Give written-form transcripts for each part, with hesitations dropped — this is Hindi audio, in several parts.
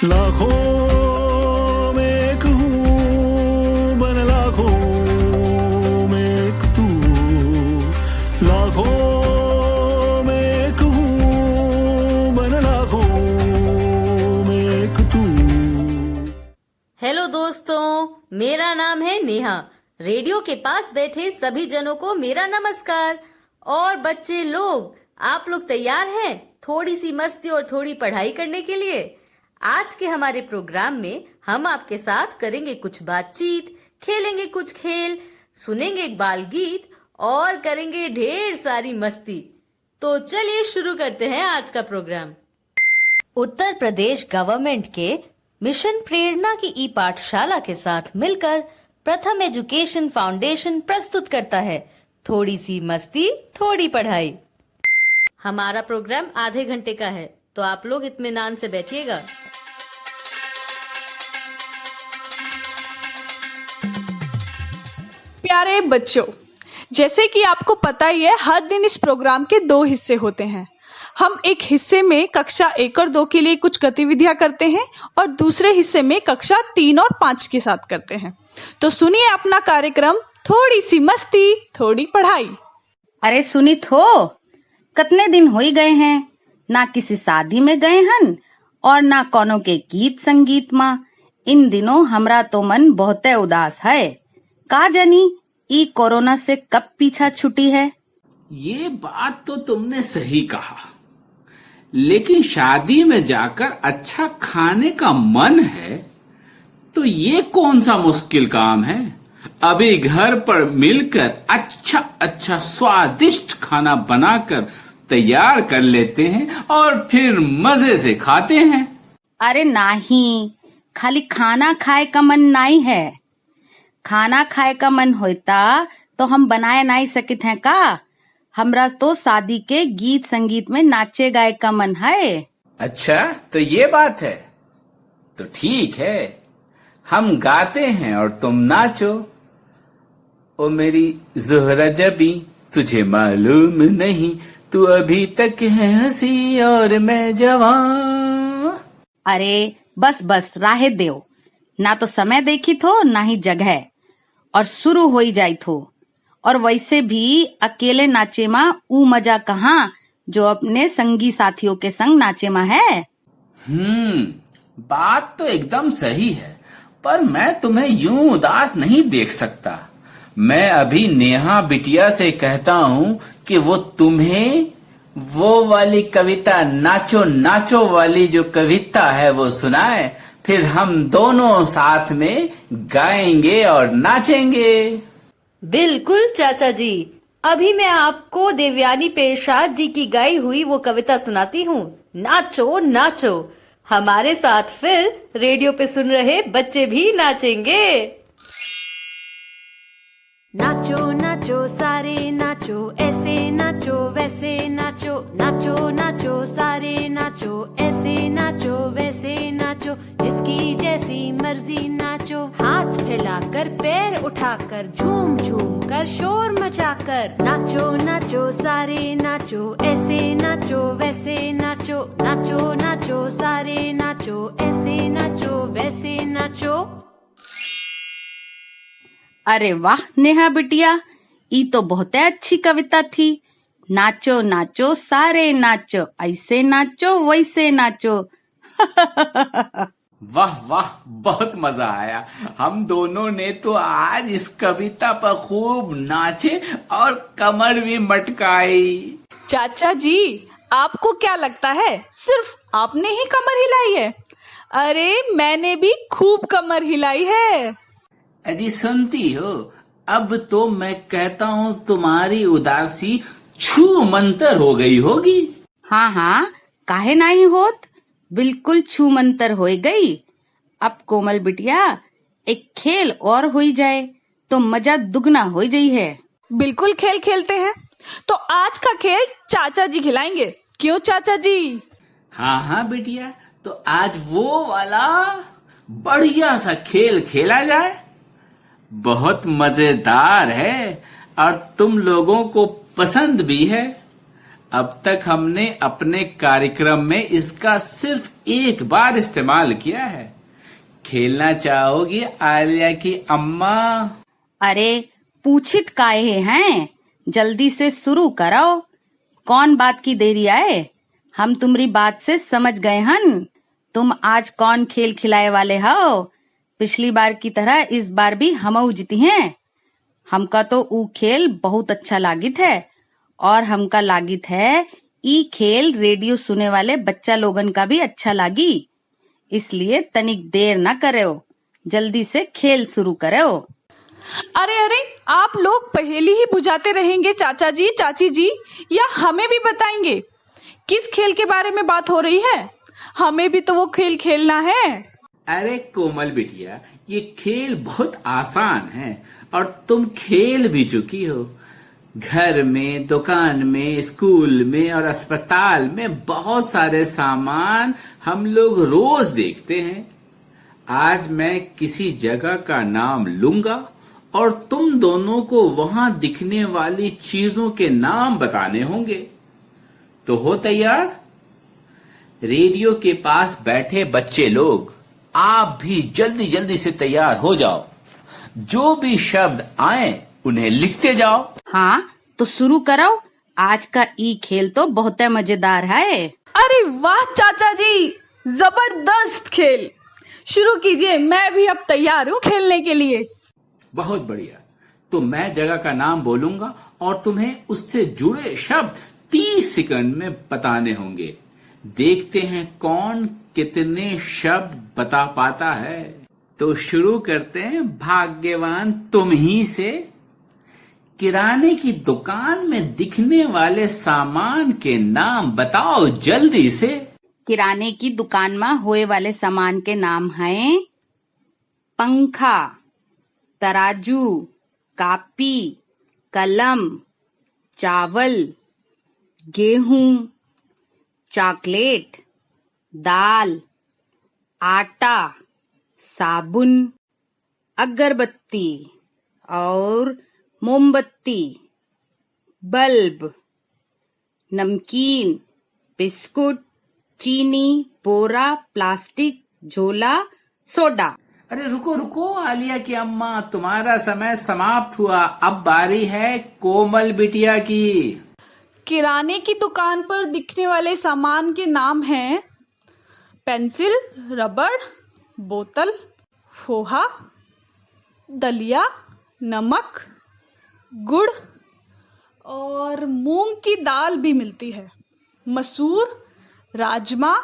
लाखों में एक हूँ बन लाखों में एक तू, लाखों में एक हूँ बन लाखों में एक तू। हेलो दोस्तों, मेरा नाम है नेहा। रेडियो के पास बैठे सभी जनों को मेरा नमस्कार। और बच्चे लोग, आप लोग तैयार हैं थोड़ी सी मस्ती और थोड़ी पढ़ाई करने के लिए? आज के हमारे प्रोग्राम में हम आपके साथ करेंगे कुछ बातचीत, खेलेंगे कुछ खेल, सुनेंगे एक बाल गीत और करेंगे ढेर सारी मस्ती। तो चलिए शुरू करते हैं आज का प्रोग्राम। उत्तर प्रदेश गवर्नमेंट के मिशन प्रेरणा की ई पाठशाला के साथ मिलकर प्रथम एजुकेशन फाउंडेशन प्रस्तुत करता है थोड़ी सी मस्ती थोड़ी पढ़ाई। हमारा प्रोग्राम आधे घंटे का है, तो आप लोग इत्मीनान से बैठिएगा। प्यारे बच्चों, जैसे कि आपको पता ही है, हर दिन इस प्रोग्राम के 2 हिस्से होते हैं। हम एक हिस्से में कक्षा 1 और 2 के लिए कुछ गतिविधियां करते हैं और दूसरे हिस्से में कक्षा 3 और 5 के साथ करते हैं। तो सुनिए अपना कार्यक्रम थोड़ी सी मस्ती थोड़ी पढ़ाई। अरे सुनित हो, कितने दिन हो ही गए हैं, ना किसी शादी में गए हन और ना कोनो के गीत संगीत में। इन दिनों हमरा तो मन बहुत उदास है। का जानी ई कोरोना से कब पीछा छुटी है। ये बात तो तुमने सही कहा, लेकिन शादी में जाकर अच्छा खाने का मन है तो ये कौन सा मुश्किल काम है। अभी घर पर मिलकर अच्छा अच्छा स्वादिष्ट खाना बनाकर तैयार कर लेते हैं और फिर मजे से खाते हैं। अरे नहीं, खाली खाना खाए का मन नहीं है। खाना खाए का मन होता तो हम बनाए नहीं सकते हैं का। हमरा तो शादी के गीत संगीत में नाचे गाए का मन है। अच्छा, तो ये बात है, तो ठीक है, हम गाते हैं और तुम नाचो। ओ मेरी ज़ोहरा जबी, तुझे मालूम नहीं, तू अभी तक है हंसी और मैं जवान। अरे बस बस राहे देव, ना तो समय देखी थो ना ही जगह, और शुरू हो ही जाई थो। और वैसे भी अकेले नाचे में ऊ मजा कहाँ जो अपने संगी साथियों के संग नाचे में है। बात तो एकदम सही है, पर मैं तुम्हें यूं उदास नहीं देख सकता। मैं अभी नेहा बिटिया से कहता हूँ कि वो तुम्हें वो वाली कविता नाचो नाचो वाली जो कविता है वो सुनाए, फिर हम दोनों साथ में गाएंगे और नाचेंगे। बिल्कुल चाचा जी, अभी मैं आपको देवयानी पेरशाद जी की गाई हुई वो कविता सुनाती हूँ। नाचो नाचो, हमारे साथ फिर रेडियो पे सुन रहे बच्चे भी नाचेंगे। नाचो नाचो सारे नाचो, ऐसे नाचो वैसे नाचो, नाचो नाचो सारे नाचो, ऐसे नाचो वैसे नाचो, जिसकी जैसी मर्जी नाचो। हाथ फैलाकर पैर उठाकर, झूम झूम कर शोर मचाकर, नाचो नाचो सारे नाचो, ऐसे नाचो वैसे नाचो, नाचो नाचो सारे नाचो, ऐसे नाचो वैसे नाचो। अरे वाह नेहा बिटिया, ई तो बहुत अच्छी कविता थी। नाचो नाचो सारे नाचो, ऐसे नाचो वैसे नाचो। वाह वाह, बहुत मजा आया। हम दोनों ने तो आज इस कविता पर खूब नाचे और कमर भी मटकाई। चाचा जी, आपको क्या लगता है सिर्फ आपने ही कमर हिलाई है? अरे मैंने भी खूब कमर हिलाई है। अजी सुनती हो, अब तो मैं कहता हूँ तुम्हारी उदासी छू मंतर हो गई होगी। हाँ हाँ, काहे नहीं होत, बिल्कुल छू मंतर हो गई। अब कोमल बिटिया एक खेल और हो जाए तो मजा दुगना हो जाई है। बिल्कुल खेल खेलते हैं। तो आज का खेल चाचा जी खिलाएंगे, क्यों चाचा जी? हाँ हाँ बिटिया, तो आज वो वाला बढ़िया सा खेल खेला जाए। बहुत मजेदार है और तुम लोगों को पसंद भी है। अब तक हमने अपने कार्यक्रम में इसका सिर्फ एक बार इस्तेमाल किया है। खेलना चाहोगी आलिया की अम्मा? अरे पूछित काहे हैं, जल्दी से शुरू करो। कौन बात की देरी आए? हम तुम्हारी बात से समझ गए हन। तुम आज कौन खेल खिलाए वाले हो? पिछली बार की तरह इस बार भी हमऊ जीती हैं। हमका तो ऊ खेल बहुत अच्छा लागित है और हमका लागित है ई खेल रेडियो सुने वाले बच्चा लोगन का भी अच्छा लागी। इसलिए तनिक देर न करो, जल्दी से खेल शुरू करो। अरे अरे, आप लोग पहेली ही बुझाते रहेंगे चाचा जी, चाची जी, या हमें भी बताएंगे किस खेल के बारे में बात हो रही है? हमें भी तो वो खेल खेलना है। अरे कोमल बिटिया, ये खेल बहुत आसान है और तुम खेल भी चुकी हो। घर में, दुकान में, स्कूल में और अस्पताल में बहुत सारे सामान हम लोग रोज देखते हैं। आज मैं किसी जगह का नाम लूंगा और तुम दोनों को वहां दिखने वाली चीजों के नाम बताने होंगे। तो हो तैयार? रेडियो के पास बैठे बच्चे लोग, आप भी जल्दी जल्दी से तैयार हो जाओ। जो भी शब्द आए उन्हें लिखते जाओ। हाँ तो शुरू करो। आज का ई खेल तो बहुत मजेदार है। अरे वाह चाचा जी, जबरदस्त खेल। शुरू कीजिए, मैं भी अब तैयार हूँ खेलने के लिए। बहुत बढ़िया। तो मैं जगह का नाम बोलूंगा और तुम्हें उससे जुड़े शब्द 30 सेकंड में बताने होंगे। देखते हैं कौन कितने शब्द बता पाता है। तो शुरू करते हैं। भाग्यवान तुम ही से। किराने की दुकान में दिखने वाले सामान के नाम बताओ जल्दी से। किराने की दुकान में होए वाले सामान के नाम हैं पंखा, तराजू, कापी, कलम, चावल, गेहूं, चॉकलेट, दाल, आटा, साबुन, अगरबत्ती और मोमबत्ती, बल्ब, नमकीन, बिस्कुट, चीनी, बोरा, प्लास्टिक, झोला, सोडा। अरे रुको रुको आलिया की अम्मा, तुम्हारा समय समाप्त हुआ। अब बारी है कोमल बिटिया की। किराने की दुकान पर दिखने वाले सामान के नाम हैं पेंसिल, रबड़, बोतल, फोहा, दलिया, नमक, गुड़ और मूंग की दाल भी मिलती है। मसूर, राजमा,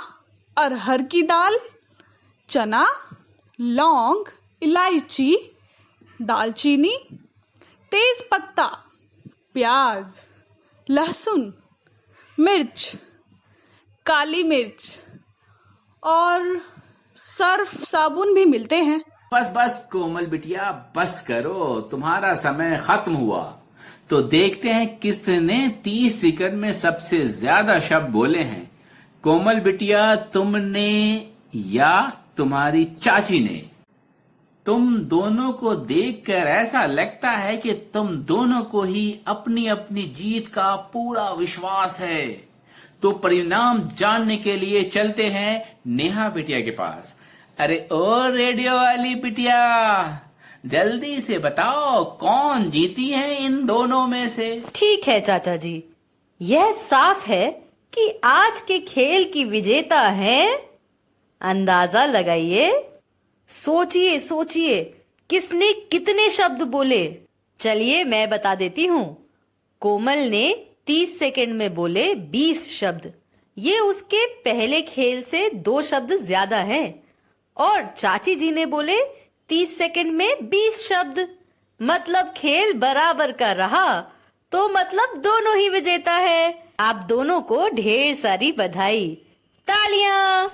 अरहर की दाल, चना, लौंग, इलायची, दालचीनी, तेज पत्ता, प्याज, लहसुन, मिर्च, काली मिर्च और सर्फ साबुन भी मिलते हैं। बस बस कोमल बिटिया, बस करो, तुम्हारा समय खत्म हुआ। तो देखते हैं किसने 30 सेकंड में सबसे ज्यादा शब्द बोले हैं। कोमल बिटिया, तुमने या तुम्हारी चाची ने? तुम दोनों को देखकर ऐसा लगता है कि तुम दोनों को ही अपनी अपनी जीत का पूरा विश्वास है। तो परिणाम जानने के लिए चलते हैं नेहा बिटिया के पास। अरे ओ रेडियो वाली बिटिया, जल्दी से बताओ कौन जीती है इन दोनों में से? ठीक है चाचा जी, यह साफ है कि आज के खेल की विजेता है। अंदाजा लगाइए, सोचिए सोचिए, किसने कितने शब्द बोले। चलिए मैं बता देती हूँ। कोमल ने 30 सेकंड में बोले 20 शब्द। ये उसके पहले खेल से 2 शब्द ज्यादा हैं। और चाची जी ने बोले 30 सेकंड में 20 शब्द। मतलब खेल बराबर का रहा, तो मतलब दोनों ही विजेता है। आप दोनों को ढेर सारी बधाई। तालियां।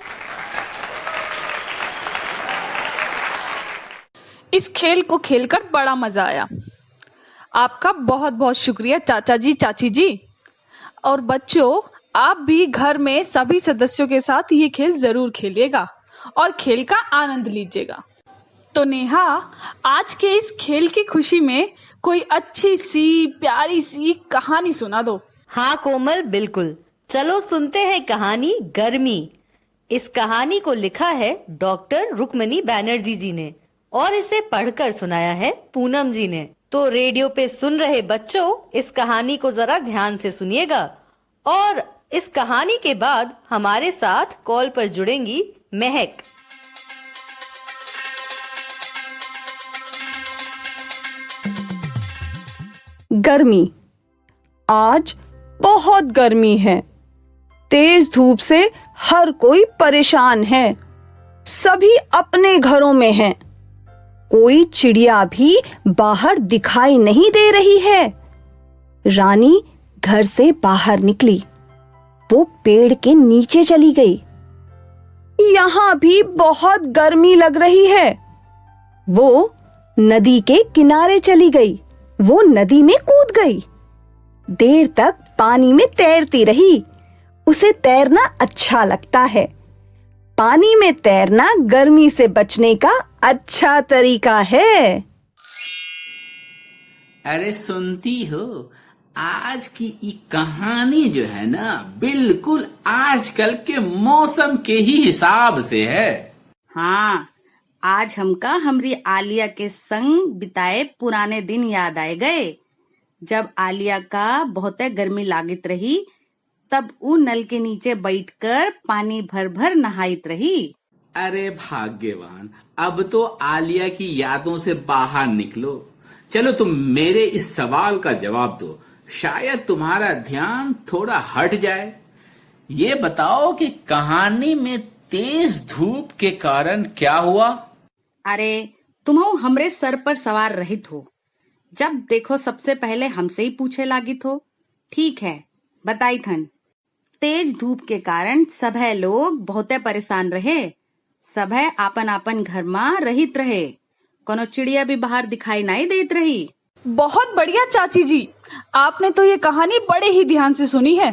इस खेल को खेलकर बड़ा मजा आया। आपका बहुत बहुत शुक्रिया चाचा जी, चाची जी। और बच्चों, आप भी घर में सभी सदस्यों के साथ ये खेल जरूर खेलिएगा और खेल का आनंद लीजिएगा। तो नेहा, आज के इस खेल की खुशी में कोई अच्छी सी प्यारी सी कहानी सुना दो। हाँ कोमल, बिल्कुल। चलो सुनते हैं कहानी गर्मी। इस कहानी को लिखा है डॉक्टर रुक्मणी बैनर्जी जी ने और इसे पढ़कर सुनाया है पूनम जी ने। तो रेडियो पे सुन रहे बच्चों, इस कहानी को जरा ध्यान से सुनिएगा और इस कहानी के बाद हमारे साथ कॉल पर जुड़ेंगी महक। गर्मी। आज बहुत गर्मी है। तेज धूप से हर कोई परेशान है। सभी अपने घरों में हैं। कोई चिड़िया भी बाहर दिखाई नहीं दे रही है। रानी घर से बाहर निकली। वो पेड़ के नीचे चली गई। यहाँ भी बहुत गर्मी लग रही है। वो नदी के किनारे चली गई। वो नदी में कूद गई। देर तक पानी में तैरती रही। उसे तैरना अच्छा लगता है। पानी में तैरना गर्मी से बचने का अच्छा तरीका है। अरे सुनती हो, आज की ये कहानी जो है ना, बिल्कुल आजकल के मौसम के ही हिसाब से है। हाँ, आज हमका हमरी आलिया के संग बिताए पुराने दिन याद आए गए। जब आलिया का बहुत गर्मी लागत रही, तब वो नल के नीचे बैठकर पानी भर भर नहाइत रही। अरे भाग्यवान, अब तो आलिया की यादों से बाहर निकलो। चलो तुम मेरे इस सवाल का जवाब दो, शायद तुम्हारा ध्यान थोड़ा हट जाए। ये बताओ कि कहानी में तेज धूप के कारण क्या हुआ? अरे तुम हमरे सर पर सवार रहित हो। जब देखो सबसे पहले हमसे ही पूछे लागित हो। ठीक है, बताई थन। तेज धूप के कारण सभे लोग बहुते परेशान रहे। सभे आपन आपन घर में रहित रहे। कोनो चिड़िया भी बाहर दिखाई नहीं देत रही। बहुत बढ़िया चाची जी, आपने तो ये कहानी बड़े ही ध्यान से सुनी है।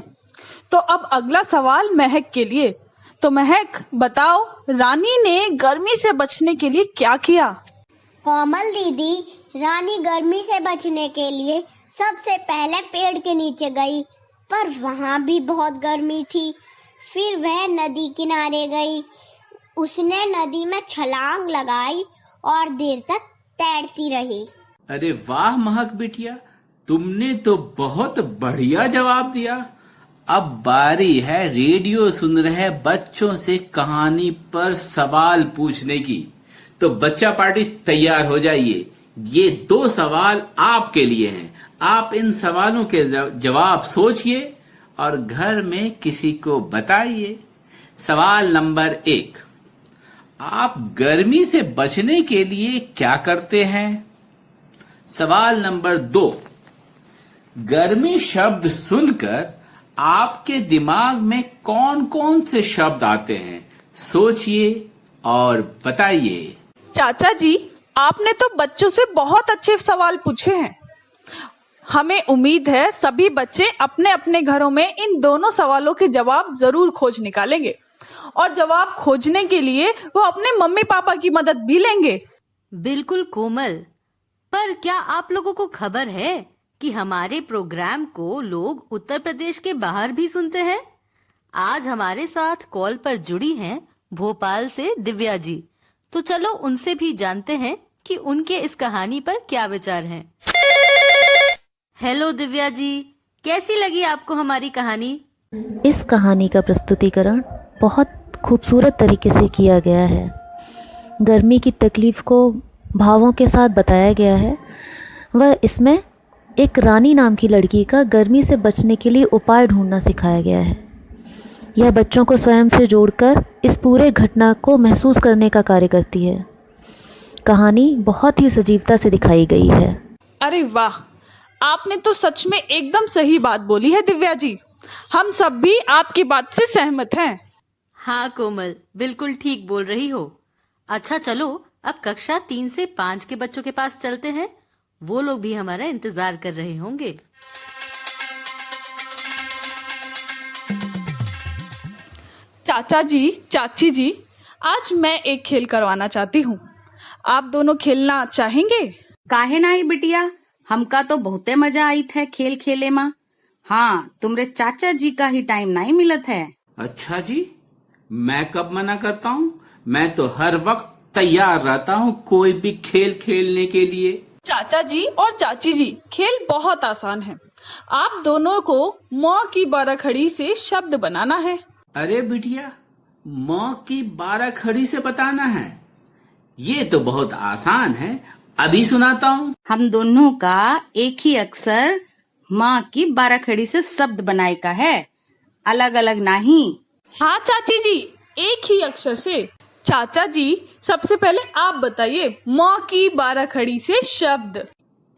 तो अब अगला सवाल महक के लिए। तो महक बताओ, रानी ने गर्मी से बचने के लिए क्या किया? कोमल दीदी, रानी गर्मी से बचने के लिए सबसे पहले पेड़ के नीचे गई, पर वहाँ भी बहुत गर्मी थी। फिर वह नदी किनारे गई। उसने नदी में छलांग लगाई और देर तक तैरती रही। अरे वाह महक बिटिया, तुमने तो बहुत बढ़िया जवाब दिया। अब बारी है रेडियो सुन रहे बच्चों से कहानी पर सवाल पूछने की। तो बच्चा पार्टी तैयार हो जाइए। ये 2 सवाल आपके लिए हैं। आप इन सवालों के जवाब सोचिए और घर में किसी को बताइए। सवाल नंबर 1, आप गर्मी से बचने के लिए क्या करते हैं? सवाल नंबर 2, गर्मी शब्द सुनकर आपके दिमाग में कौन कौन से शब्द आते हैं? सोचिए और बताइए। चाचा जी, आपने तो बच्चों से बहुत अच्छे सवाल पूछे हैं। हमें उम्मीद है सभी बच्चे अपने अपने घरों में इन दोनों सवालों के जवाब जरूर खोज निकालेंगे और जवाब खोजने के लिए वो अपने मम्मी पापा की मदद भी लेंगे। बिल्कुल कोमल, पर क्या आप लोगों को खबर है कि हमारे प्रोग्राम को लोग उत्तर प्रदेश के बाहर भी सुनते हैं? आज हमारे साथ कॉल पर जुड़ी हैं भोपाल से दिव्या जी। तो चलो उनसे भी जानते हैं कि उनके इस कहानी पर क्या विचार हैं। हेलो दिव्या जी, कैसी लगी आपको हमारी कहानी? इस कहानी का प्रस्तुतिकरण बहुत खूबसूरत तरीके से किया गया है। गर्मी की तकलीफ को भावों के साथ बताया गया है। वह इसमें एक रानी नाम की लड़की का गर्मी से बचने के लिए उपाय ढूंढना सिखाया गया है। यह बच्चों को स्वयं से जोड़कर इस पूरे घटना को महसूस करने का कार्य करती है। कहानी बहुत ही सजीवता से दिखाई गई है। अरे वाह, आपने तो सच में एकदम सही बात बोली है दिव्या जी। हम सब भी आपकी बात से सहमत हैं। हाँ कोमल, बिल्कुल ठीक बोल रही हो। अच्छा चलो, अब कक्षा 3 से 5 के बच्चों के पास चलते हैं। वो लोग भी हमारा इंतजार कर रहे होंगे। चाचा जी, चाची जी, आज मैं एक खेल करवाना चाहती हूँ। आप दोनों खेलना चाहेंगे? काहे नहीं बिटिया, हमका तो बहुते मजा आई थे खेल खेले में। हाँ, तुमरे चाचा जी का ही टाइम नहीं मिलत है। अच्छा जी, मैं कब मना करता हूँ? मैं तो हर वक्त तैयार रहता हूँ कोई भी खेल खेलने के लिए। चाचा जी और चाची जी, खेल बहुत आसान है। आप दोनों को माँ की 12 खड़ी से शब्द बनाना है। अरे बिटिया, माँ की 12 खड़ी से बताना है? ये तो बहुत आसान है, अभी सुनाता हूँ। हम दोनों का एक ही अक्षर माँ की 12 खड़ी से शब्द बनाए का है, अलग अलग नहीं। हाँ चाची जी, एक ही अक्षर से। चाचा जी, सबसे पहले आप बताइए माँ की 12 खड़ी से शब्द।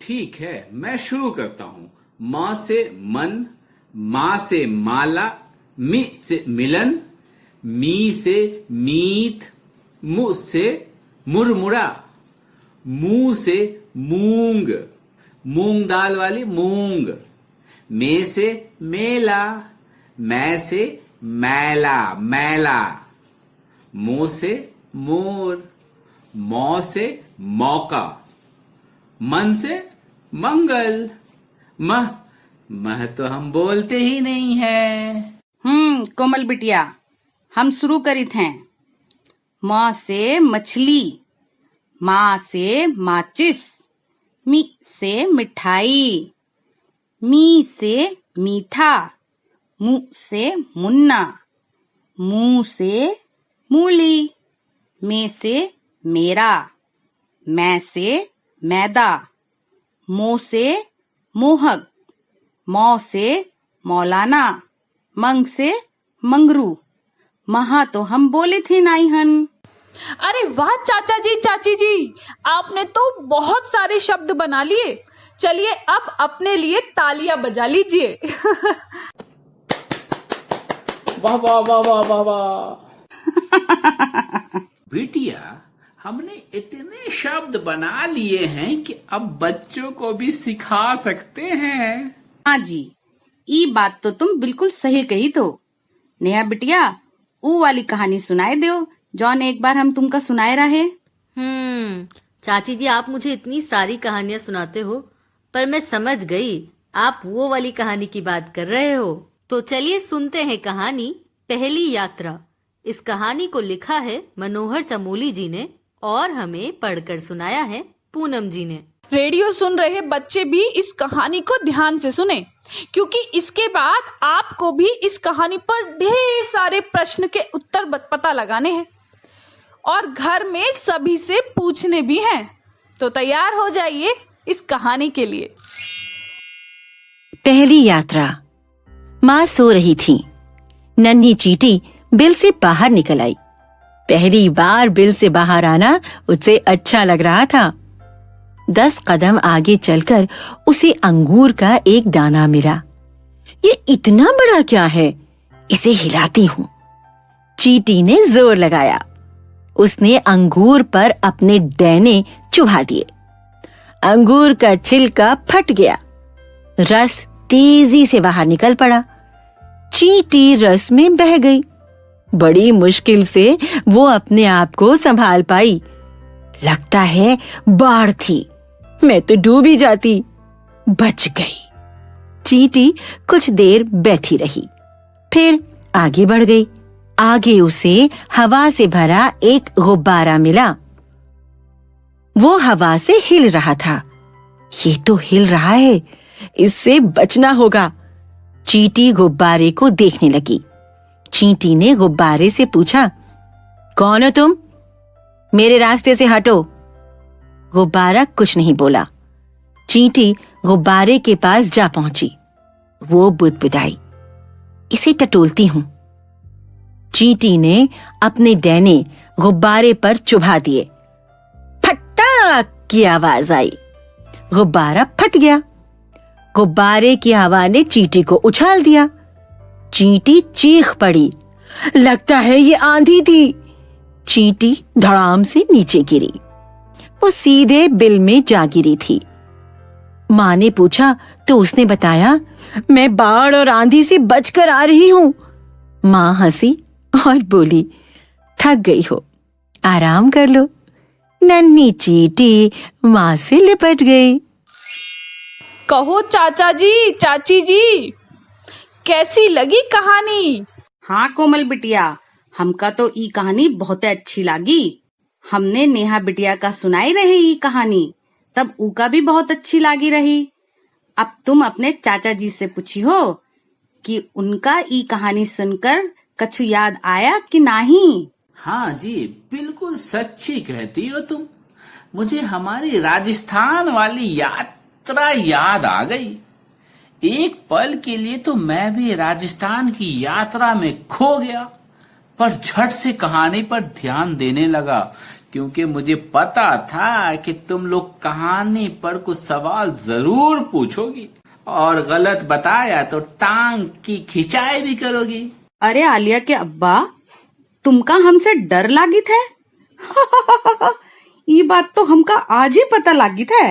ठीक है, मैं शुरू करता हूँ। माँ से मन, माँ से माला, मी से मिलन, मी से मीत, मु से मुरमुरा, मुंह से मूंग, मूंग दाल वाली मूंग, मे से मेला, मै से मैला मैला, मो से मोर, मौ से मौका, मन से मंगल, मह तो हम बोलते ही नहीं है। कोमल बिटिया, हम शुरू करित हैं। माँ से मछली, माँ से माचिस, मी से मिठाई, मी से मीठा, मु से मुन्ना, मुंह से मूली, में से मेरा, मैं से मैदा, मो से मोहक, मौ से मौलाना, मंग से मंगरू, महा तो हम बोले थे नाई हन। अरे वाह चाचा जी, चाची जी, आपने तो बहुत सारे शब्द बना लिए। चलिए अब अपने लिए तालियां बजा लीजिए। वाह वाह वाह वाह वाह वाह। बिटिया, हमने इतने शब्द बना लिए हैं कि अब बच्चों को भी सिखा सकते हैं। हाँ जी, ये बात तो तुम बिल्कुल सही कही। तो नेहा बिटिया, ऊ वाली कहानी सुनाए दो जौन एक बार हम तुमका सुनाए रहे। चाची जी, आप मुझे इतनी सारी कहानियां सुनाते हो, पर मैं समझ गई आप वो वाली कहानी की बात कर रहे हो। तो चलिए सुनते हैं कहानी पहली यात्रा। इस कहानी को लिखा है मनोहर चमोली जी ने और हमें पढ़कर सुनाया है पूनम जी ने। रेडियो सुन रहे बच्चे भी इस कहानी को ध्यान से सुने, क्योंकि इसके बाद आपको भी इस कहानी पर ढेर सारे प्रश्न के उत्तर पता लगाने हैं और घर में सभी से पूछने भी हैं। तो तैयार हो जाइए इस कहानी के लिए। पहली यात्रा। माँ सो रही थी। नन्ही चींटी बिल से बाहर निकल आई। पहली बार बिल से बाहर आना उसे अच्छा लग रहा था। 10 कदम आगे चलकर उसे अंगूर का एक दाना मिला। ये इतना बड़ा क्या है, इसे हिलाती हूँ। चींटी ने जोर लगाया। उसने अंगूर पर अपने डैने चुभा दिए। अंगूर का छिलका फट गया। रस तेजी से बाहर निकल पड़ा। चींटी रस में बह गई। बड़ी मुश्किल से वो अपने आप को संभाल पाई। लगता है बाढ़ थी, मैं तो डूब ही जाती। बच गई। चींटी कुछ देर बैठी रही, फिर आगे बढ़ गई। आगे उसे हवा से भरा एक गुब्बारा मिला। वो हवा से हिल रहा था। ये तो हिल रहा है, इससे बचना होगा। चींटी गुब्बारे को देखने लगी। चींटी ने गुब्बारे से पूछा, कौन हो तुम? मेरे रास्ते से हटो। गुब्बारा कुछ नहीं बोला। चींटी गुब्बारे के पास जा पहुंची। वो बुदबुदाई, इसे टटोलती हूं। चींटी ने अपने डैने गुब्बारे पर चुभा दिए। फटाक की आवाज आई। गुब्बारा फट गया। गुब्बारे की हवा ने चींटी को उछाल दिया। चींटी चीख पड़ी। लगता है ये आंधी थी। चींटी धड़ाम से नीचे गिरी। वो सीधे बिल में जा गिरी थी। माँ ने पूछा तो उसने बताया, मैं बाढ़ और आंधी से बचकर आ रही हूँ। माँ हंसी और बोली, थक गई हो, आराम कर लो। नन्ही चींटी माँ से लिपट गई। कहो चाचा जी, चाची जी, कैसी लगी कहानी? हाँ कोमल बिटिया, हमका तो ई कहानी बहुत अच्छी लागी। हमने नेहा बिटिया का सुनाई रही ई कहानी, तब ऊका भी बहुत अच्छी लागी रही। अब तुम अपने चाचा जी से पूछी हो कि उनका ई कहानी सुनकर कछु याद आया कि नहीं? हाँ जी, बिल्कुल सच्ची कहती हो तुम। मुझे हमारी राजस्थान वाली यात्रा याद आ गई। एक पल के लिए तो मैं भी राजस्थान की यात्रा में खो गया, पर झट से कहानी पर ध्यान देने लगा, क्योंकि मुझे पता था कि तुम लोग कहानी पर कुछ सवाल जरूर पूछोगी और गलत बताया तो टांग की खिंचाई भी करोगी। अरे आलिया के अब्बा, तुमका हमसे डर लागी थे? ये बात तो हमका आज ही पता लागी थे।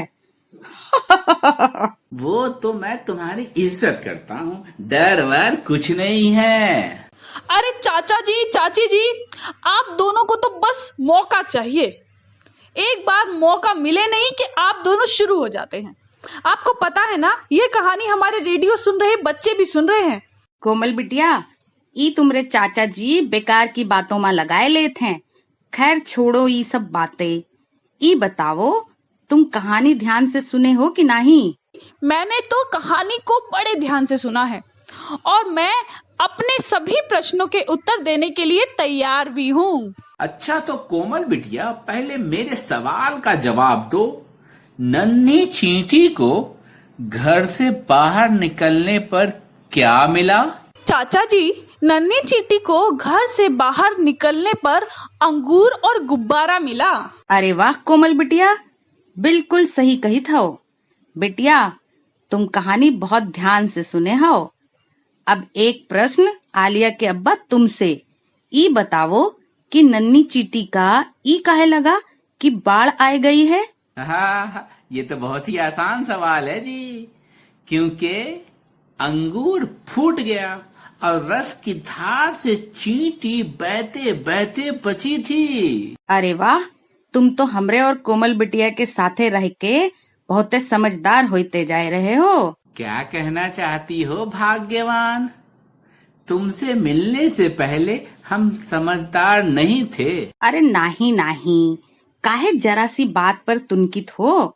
वो तो मैं तुम्हारी इज्जत करता हूँ, डर वर कुछ नहीं है। अरे चाचा जी, चाची जी, आप दोनों को तो बस मौका चाहिए। एक बार मौका मिले नहीं कि आप दोनों शुरू हो जाते हैं। आपको पता है ना, ये कहानी हमारे रेडियो सुन रहे बच्चे भी सुन रहे हैं। कोमल बिटिया, ई तुमरे चाचा जी बेकार की बातों में लगाए लेते हैं। खैर छोड़ो ये सब बातें। ई बताओ, तुम कहानी ध्यान से सुने हो कि नहीं? मैंने तो कहानी को बड़े ध्यान से सुना है और मैं अपने सभी प्रश्नों के उत्तर देने के लिए तैयार भी हूँ। अच्छा तो कोमल बिटिया, पहले मेरे सवाल का जवाब दो। नन्ही चींटी को घर से बाहर निकलने पर क्या मिला? चाचा जी, नन्ही चींटी को घर से बाहर निकलने पर अंगूर और गुब्बारा मिला। अरे वाह कोमल बिटिया, बिल्कुल सही कही था। बिटिया, तुम कहानी बहुत ध्यान से सुने हो। अब एक प्रश्न आलिया के अब्बा तुमसे। ई बताओ कि नन्ही चींटी का ई काहे लगा कि बाढ़ आ गई है? हाँ, ये तो बहुत ही आसान सवाल है जी, क्योंकि अंगूर फूट गया और रस की धार से चींटी बहते बहते बची थी। अरे वाह, तुम तो हमरे और कोमल बिटिया के साथे रह के बहुत समझदार होते जा रहे हो। क्या कहना चाहती हो भाग्यवान? तुमसे मिलने से पहले हम समझदार नहीं थे। अरे नहीं नहीं, काहे जरा सी बात पर तुनकित हो?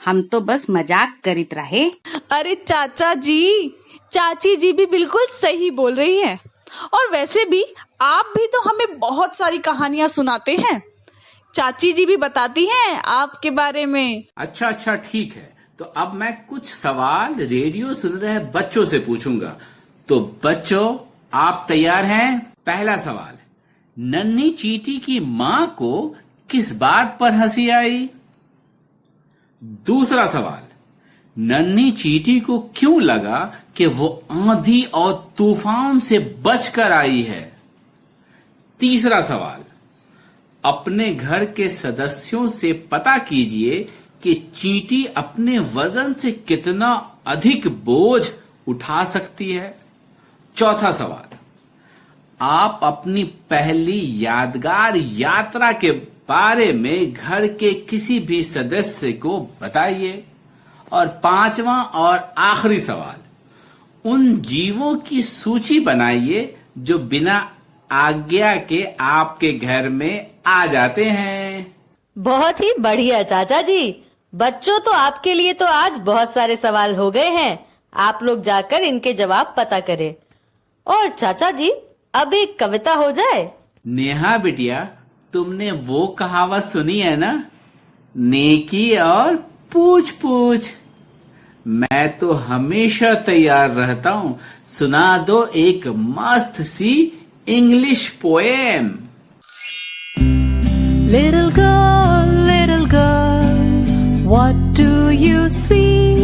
हम तो बस मजाक करित रहे। अरे चाचा जी, चाची जी भी बिल्कुल सही बोल रही हैं। और वैसे भी आप भी तो हमें बहुत सारी कहानियां सुनाते हैं। चाची जी भी बताती हैं आपके बारे में। अच्छा ठीक है, तो अब मैं कुछ सवाल रेडियो सुन रहे बच्चों से पूछूंगा। तो बच्चों, आप तैयार हैं? पहला सवाल, नन्ही चींटी की माँ को किस बात पर हंसी आई? दूसरा सवाल, नन्ही चींटी को क्यों लगा कि वो आंधी और तूफान से बचकर आई है? तीसरा सवाल, अपने घर के सदस्यों से पता कीजिए कि चींटी अपने वजन से कितना अधिक बोझ उठा सकती है। चौथा सवाल, आप अपनी पहली यादगार यात्रा के बारे में घर के किसी भी सदस्य को बताइए। और पांचवा और आखिरी सवाल, उन जीवों की सूची बनाइए जो बिना आज्ञा के आपके घर में आ जाते हैं। बहुत ही बढ़िया चाचा जी। बच्चों, तो आपके लिए तो आज बहुत सारे सवाल हो गए हैं। आप लोग जाकर इनके जवाब पता करें। और चाचा जी, अब एक कविता हो जाए। नेहा बिटिया, तुमने वो कहावत सुनी है ना, नेकी और पूछ पूछ। मैं तो हमेशा तैयार रहता हूँ। सुना दो एक मस्त सी English poem. Little girl, what do you see?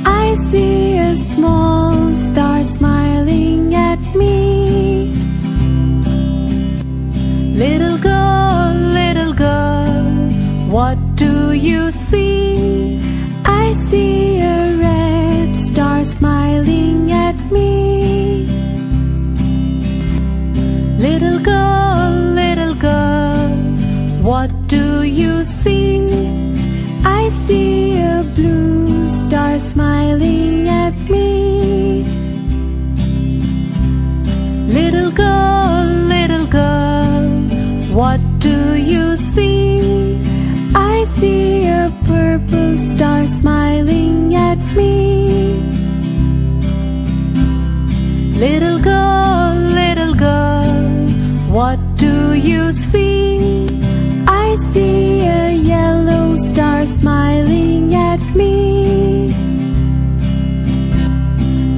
I see a small star smiling at me. Little girl, what do you see? I see a red star smiling at me. Little girl, what do you see? I see a blue star smiling at me. little girl, what do you see? I see a purple star smiling at me. Little girl, what do you see? I see a yellow star smiling at me.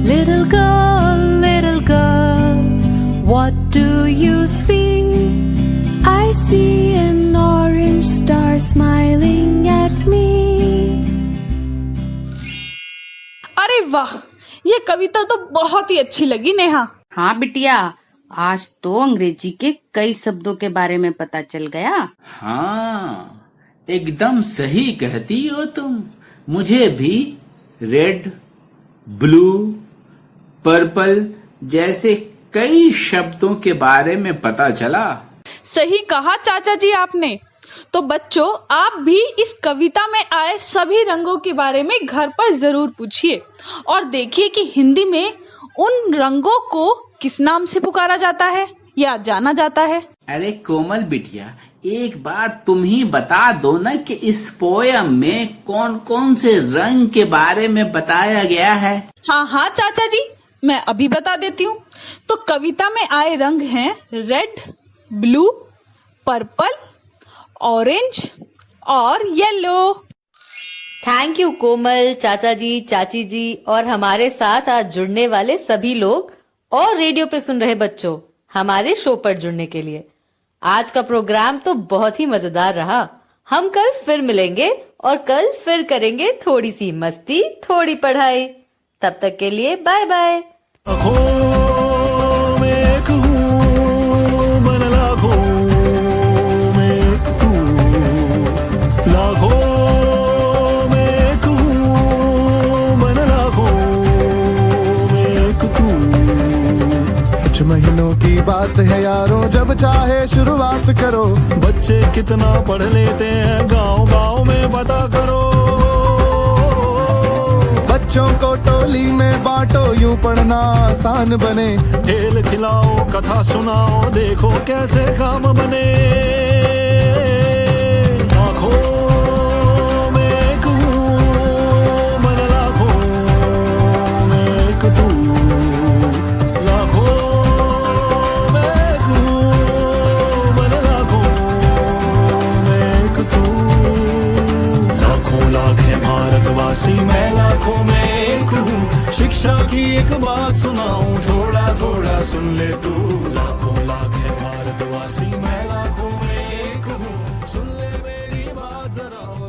Little girl, what do you see? I see an orange star smiling at me. अरे वाह, ये कविता तो बहुत ही अच्छी लगी नेहा। हाँ बिटिया, आज तो अंग्रेजी के कई शब्दों के बारे में पता चल गया। हाँ, एकदम सही कहती हो तुम। मुझे भी रेड, ब्लू, पर्पल जैसे कई शब्दों के बारे में पता चला। सही कहा चाचा जी आपने। तो बच्चों, आप भी इस कविता में आए सभी रंगों के बारे में घर पर जरूर पूछिए और देखिए कि हिंदी में उन रंगों को किस नाम से पुकारा जाता है या जाना जाता है। अरे कोमल बिटिया, एक बार तुम ही बता दो ना कि इस पोयम में कौन कौन से रंग के बारे में बताया गया है। हाँ चाचा जी, मैं अभी बता देती हूँ। तो कविता में आए रंग हैं रेड, ब्लू, पर्पल, ऑरेंज और येलो। थैंक यू कोमल, चाचा जी, चाची जी और हमारे साथ आज जुड़ने वाले सभी लोग और रेडियो पे सुन रहे बच्चों, हमारे शो पर जुड़ने के लिए। आज का प्रोग्राम तो बहुत ही मजेदार रहा। हम कल फिर मिलेंगे और कल फिर करेंगे थोड़ी सी मस्ती, थोड़ी पढ़ाई। तब तक के लिए बाय बाय। आँखों में एक हूँ, मन लाखों में एक तू। लाखों में एक हूँ, मन लाखों में एक तू। कुछ महीनों की बात है यारों, जब चाहे शुरुआत करो। बच्चे कितना पढ़ लेते हैं, गाँव गाँव में पता करो। बच्चों को टोली में बांटो, यूं पढ़ना आसान बने। खेल खिलाओ, कथा सुनाओ, देखो कैसे काम बने। आँखों में एक हूँ, मन लाखों में एक तू। लाखों में एक हूँ, मन लाखों में एक तू। लाखों लाख है भारतवासी, मैं लाखों में एक हूँ। शिक्षा की एक बात सुनाऊं, थोड़ा थोड़ा सुन ले तू। लाखों लाख है भारतवासी, मैं लाखों में एक हूँ। सुन ले मेरी बात जरा।